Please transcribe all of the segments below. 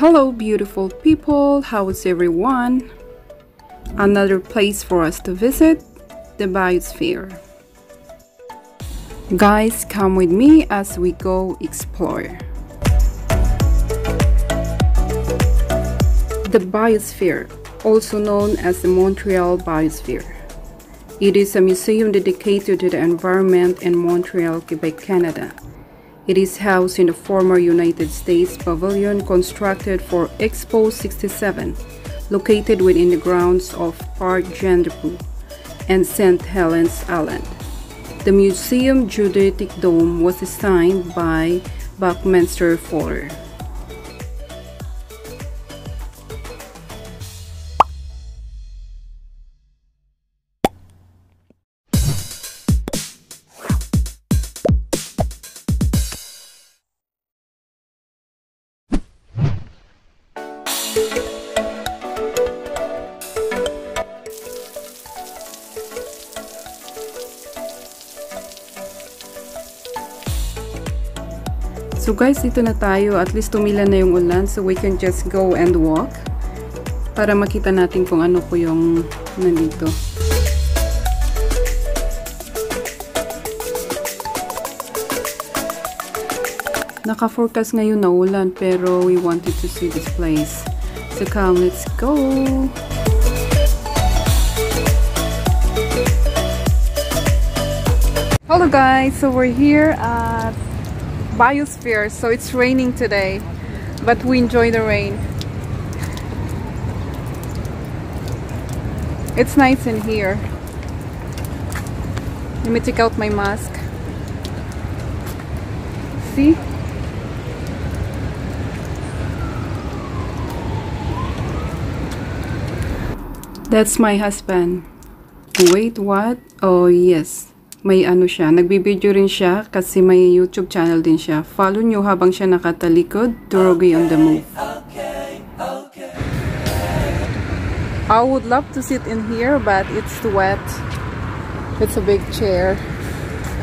Hello beautiful people, how's everyone? Another place for us to visit, the biosphere. Guys, come with me as we go explore. The biosphere, also known as the Montreal Biosphere. It is a museum dedicated to the environment in Montreal, Quebec, Canada. It is housed in the former United States Pavilion constructed for Expo 67, located within the grounds of Parc Jean-Drapeau and St. Helens Island. The museum geodetic dome was designed by Buckminster Fuller. So guys, dito na tayo. At least tumila na yung ulan, so we can just go and walk para makita natin kung ano po yung nandito. Naka-forecast ngayon na ulan, pero we wanted to see this place. So come, let's go! Hello guys, so we're here at Biosphere. So it's raining today, but we enjoy the rain. It's nice in here. Let me take out my mask. See? That's my husband. Wait, what? Oh yes. May ano siya, nagbibideo rin siya kasi may YouTube channel din siya. Follow nyo habang siya nakatalikod, Durogi on the Move. I would love to sit in here but it's wet. It's a big chair.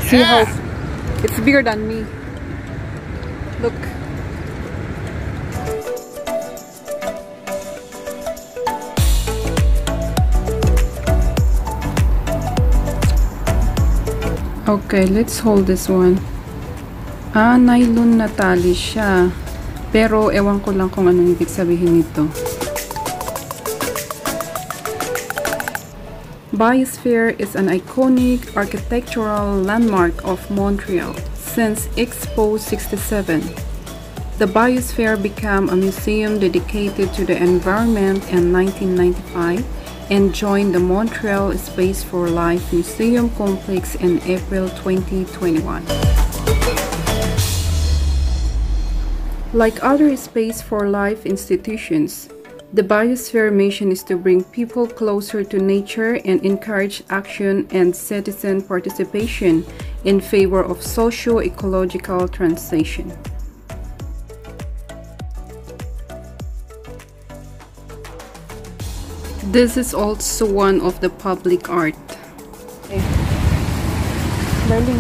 See how it's bigger than me. Look. Okay, let's hold this one. Ah, nylon na tali siya. Pero ewan ko lang kung anong ibig sabihin nito. Biosphere is an iconic architectural landmark of Montreal since Expo 67. The Biosphere became a museum dedicated to the environment in 1995 and joined the Montreal Space for Life Museum Complex in April 2021. Like other Space for Life institutions, the Biosphere mission is to bring people closer to nature and encourage action and citizen participation in favor of socio-ecological transition. This is also one of the public art. Okay. Darling.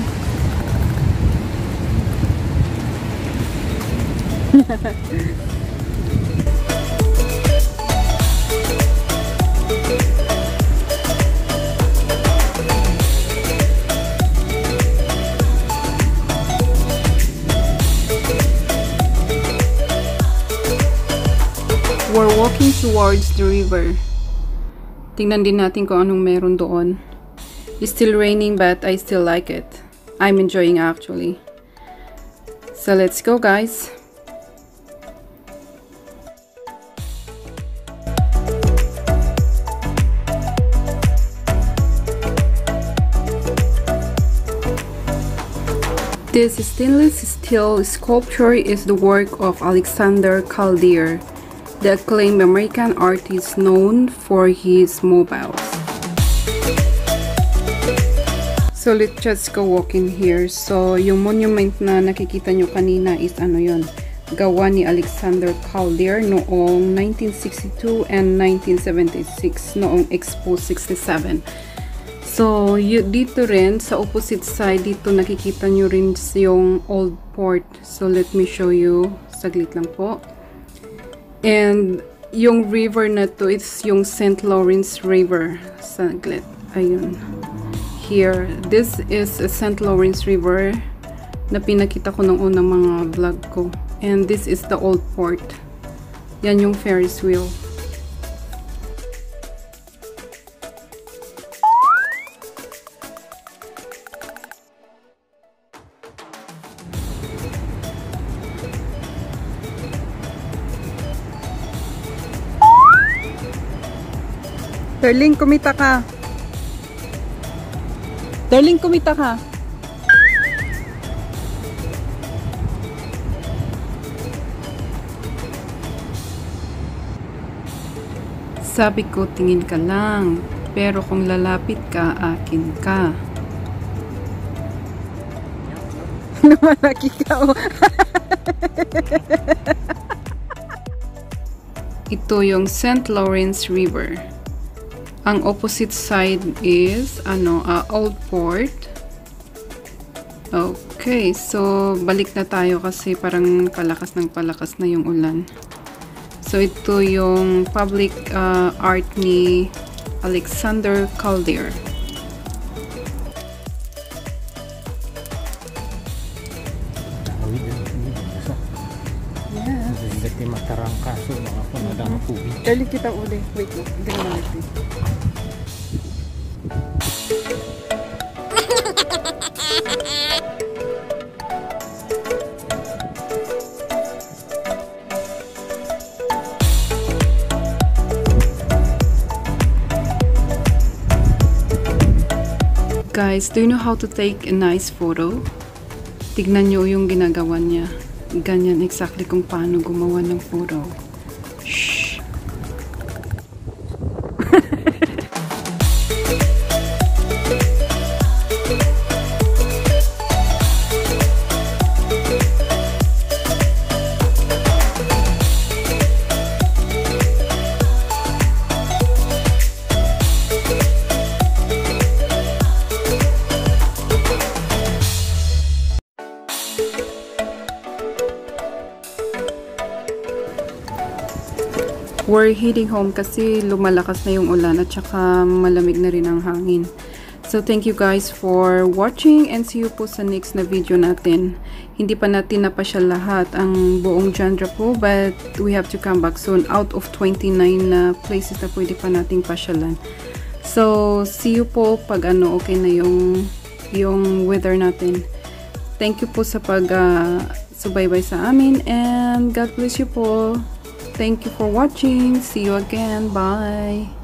We're walking towards the river. Tingnan din natin kung anong meron doon. It's still raining but I still like it. I'm enjoying actually. So let's go guys. This stainless steel sculpture is the work of Alexander Calder, the acclaimed American artist known for his mobiles. So let's just go walk in here. So yung monument na nakikita nyo kanina is ano yon, gawa ni Alexander Calder noong 1962 and 1976 noong Expo 67. So dito rin sa opposite side, dito nakikita nyo rin yung old port. So let me show you, saglit lang po. And yung river na to, it's yung St. Lawrence River. Saglit. Ayun. Here. This is a St. Lawrence River na pinakita ko nung unang mga vlog ko. And this is the old port. Yan yung Ferris wheel. Darling, kumita ka. Darling, kumita ka. Sabi ko, tingin ka lang. Pero kung lalapit ka, akin ka. Lumalaki ka, oh. Ito yung St. Lawrence River. Ang opposite side is Old Port. Okay, so balik na tayo kasi parang palakas na yung ulan. So ito yung public art ni Alexander Calder. Hindi matarangkaso mga panadang pubi. Dali kita uli. Wait lang. Hindi na natin. Guys, do you know how to take a nice photo? Tignan nyo yung ginagawa niya. Ganyan exactly kung paano gumawa ng photo. Shh. We're heading home kasi lumalakas na yung ulan at saka malamig na rin ang hangin. So thank you guys for watching and see you po sa next na video natin. Hindi pa natin napasyal lahat ang buong genre po, but we have to come back soon out of 29 na places na pwede pa nating pasyalan. So see you po pag okay na yung weather natin. Thank you po sa subaybay sa amin and God bless you po. Thank you for watching. See you again. Bye.